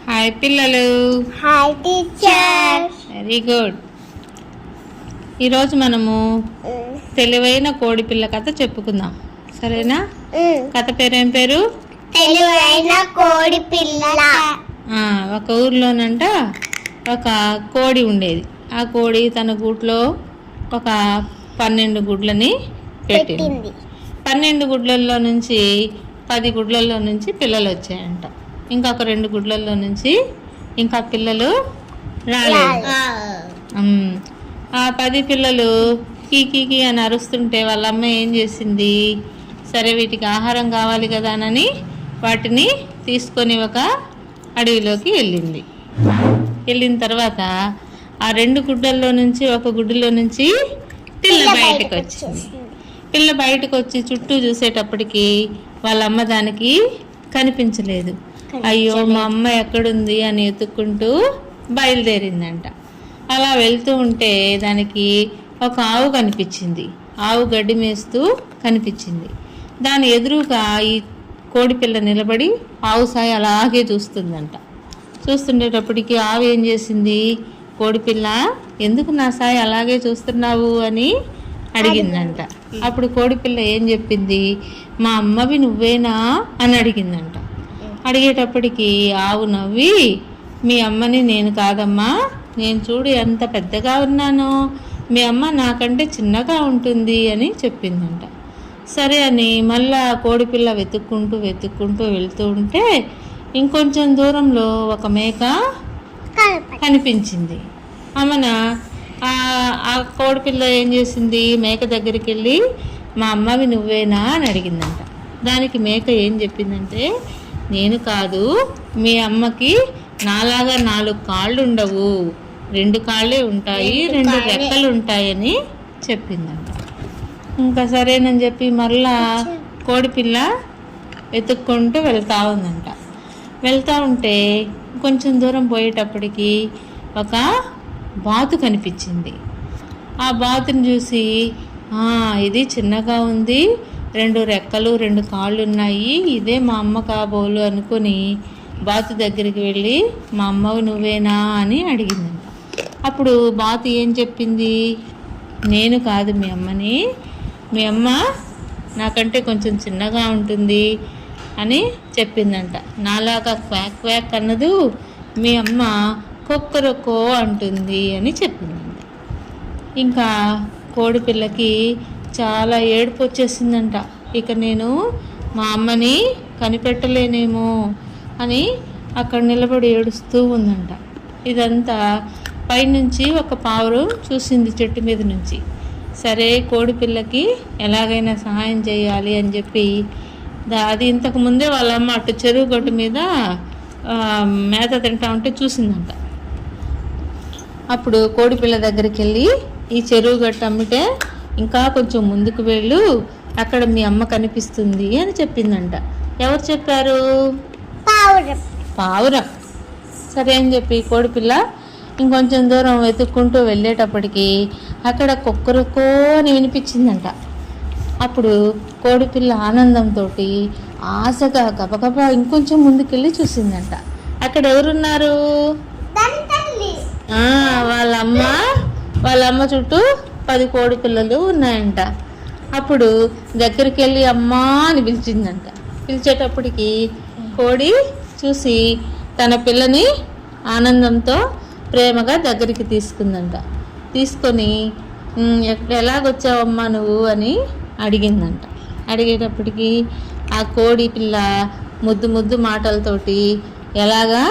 Hi పిల్లలు. Hi teacher. Very good. ఈరోజు మనము తెలివైన కోడి పిల్ల కథ చెప్పుకుందాం, సరేనా? కథ పేరేం పేరు? తెలివైన కోడి పిల్ల. ఒక ఊర్లోనంట ఒక కోడి ఉండేది. ఆ కోడి తన గూట్లో ఒక 12 గుడ్లని పెట్టింది. 12 గుడ్లలో నుంచి 10 గుడ్లలో నుంచి పిల్లలు వచ్చాయంట. ఇంకొక 2 గుడ్లలో నుంచి ఇంకా పిల్లలు రాలేదు. ఆ 10 పిల్లలు కీకీకి అని అరుస్తుంటే వాళ్ళ అమ్మ ఏం చేసింది, సరే వీటికి ఆహారం కావాలి కదా అని వాటిని తీసుకొని ఒక అడవిలోకి వెళ్ళింది. వెళ్ళిన తర్వాత ఆ 2 గుడ్డల్లో నుంచి ఒక గుడ్డులో నుంచి పిల్ల బయటకు వచ్చింది. పిల్ల బయటకు వచ్చి చుట్టూ చూసేటప్పటికి వాళ్ళ అమ్మ దానికి కనిపించలేదు. అయ్యో మా అమ్మ ఎక్కడుంది అని ఎత్తుక్కుంటూ బయలుదేరిందంట. అలా వెళ్తూ ఉంటే దానికి ఒక ఆవు కనిపించింది. ఆవు గడ్డి మేస్తూ కనిపించింది. దాని ఎదురుగా ఈ కోడిపిల్ల నిలబడి ఆవు సాయి అలాగే చూస్తుందంట. చూస్తుండేటప్పటికి ఆవు ఏం చేసింది, కోడిపిల్ల ఎందుకు నా సాయి అలాగే చూస్తున్నావు అని అడిగిందంట. అప్పుడు కోడిపిల్ల ఏం చెప్పింది, మా అమ్మవి నువ్వేనా అని అడిగిందంట. అడిగేటప్పటికి ఆవు నవ్వి, మీ అమ్మని నేను కాదమ్మా, నేను చూడు ఎంత పెద్దగా ఉన్నానో, మీ అమ్మ నాకంటే చిన్నగా ఉంటుంది అని చెప్పిందంట. సరే అని మళ్ళా కోడిపిల్ల వెతుక్కుంటూ వెళ్తూ ఉంటే ఇంకొంచెం దూరంలో ఒక మేక కనిపించింది. ఆమెన ఆ కోడిపిల్ల ఏం చేసింది, మేక దగ్గరికి వెళ్ళి మా అమ్మవి నువ్వేనా అని అడిగిందంట. దానికి మేక ఏం చెప్పిందంటే, నేను కాదు, మీ అమ్మకి నాలాగా 4 కాళ్ళు ఉండవు, 2 కాళ్ళే ఉంటాయి, 2 రెక్కలు ఉంటాయని చెప్పిందంట. ఇంకా సరేనని చెప్పి మళ్ళా కోడిపిల్ల వెతుక్కుంటూ వెళ్తూ ఉందంట. వెళ్తూ ఉంటే కొంచెం దూరం పోయేటప్పటికి ఒక బాతు కనిపించింది. ఆ బాతుని చూసి ఇది చిన్నగా ఉంది, 2 రెక్కలు 2 కాళ్ళు ఉన్నాయి, ఇదే మా అమ్మ కాబోలు అనుకుని బాతు దగ్గరికి వెళ్ళి మా అమ్మవి నువ్వేనా అని అడిగిందంట. అప్పుడు బాతు ఏం చెప్పింది, నేను కాదు మీ అమ్మని, మీ అమ్మ నాకంటే కొంచెం చిన్నగా ఉంటుంది అని చెప్పిందంట. నాలాగా క్వాక్ క్వాక్ అన్నదు, మీ అమ్మ కొక్కరొక్కో అంటుంది అని చెప్పిందంట. ఇంకా కోడిపిల్లకి చాలా ఏడుపు వచ్చేసిందంట. ఇక నేను మా అమ్మని కనిపెట్టలేనేమో అని అక్కడ నిలబడి ఏడుస్తూ ఉందంట. ఇదంతా పైనుంచి ఒక పావురం చూసింది చెట్టు మీద నుంచి. సరే కోడిపిల్లకి ఎలాగైనా సహాయం చేయాలి అని చెప్పి అది ఇంతకుముందే వాళ్ళ అమ్మ అటు చెరువు గట్టు మీద మేత తింటా ఉంటే చూసిందంట. అప్పుడు కోడిపిల్ల దగ్గరికి వెళ్ళి, ఈ చెరువు గట్టు అమ్మితే ఇంకా కొంచెం ముందుకు వెళ్ళు, అక్కడ మీ అమ్మ కనిపిస్తుంది అని చెప్పిందంట. ఎవరు చెప్పారు? పావురం. సరే అని చెప్పి కోడిపిల్ల ఇంకొంచెం దూరం వెతుక్కుంటూ వెళ్ళేటప్పటికి అక్కడ కుక్కరుకో అని వినిపించిందంట. అప్పుడు కోడిపిల్ల ఆనందంతో ఆశగా గబగబా ఇంకొంచెం ముందుకెళ్ళి చూసిందంట. అక్కడ ఎవరున్నారు? వాళ్ళ అమ్మ చుట్టూ 10 కోడి పిల్లలు ఉన్నాయంట. అప్పుడు దగ్గరికి వెళ్ళి అమ్మా అని పిలిచిందంట. పిలిచేటప్పటికి కోడి చూసి తన పిల్లని ఆనందంతో ప్రేమగా దగ్గరికి తీసుకుందంట. తీసుకొని ఎలాగొచ్చావమ్మా నువ్వు అని అడిగిందంట. అడిగేటప్పటికి ఆ కోడి పిల్ల ముద్దు మాటలతోటి ఎలాగా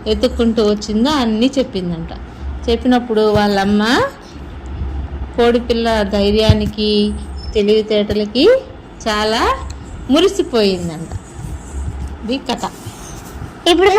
వెతుక్కుంటూ వచ్చిందో అన్నీ చెప్పిందంట. చెప్పినప్పుడు వాళ్ళమ్మ కోడిపిల్ల ధైర్యానికి తెలివితేటలకి చాలా మురిసిపోయిందంట. ఇది కథ. ఇప్పుడు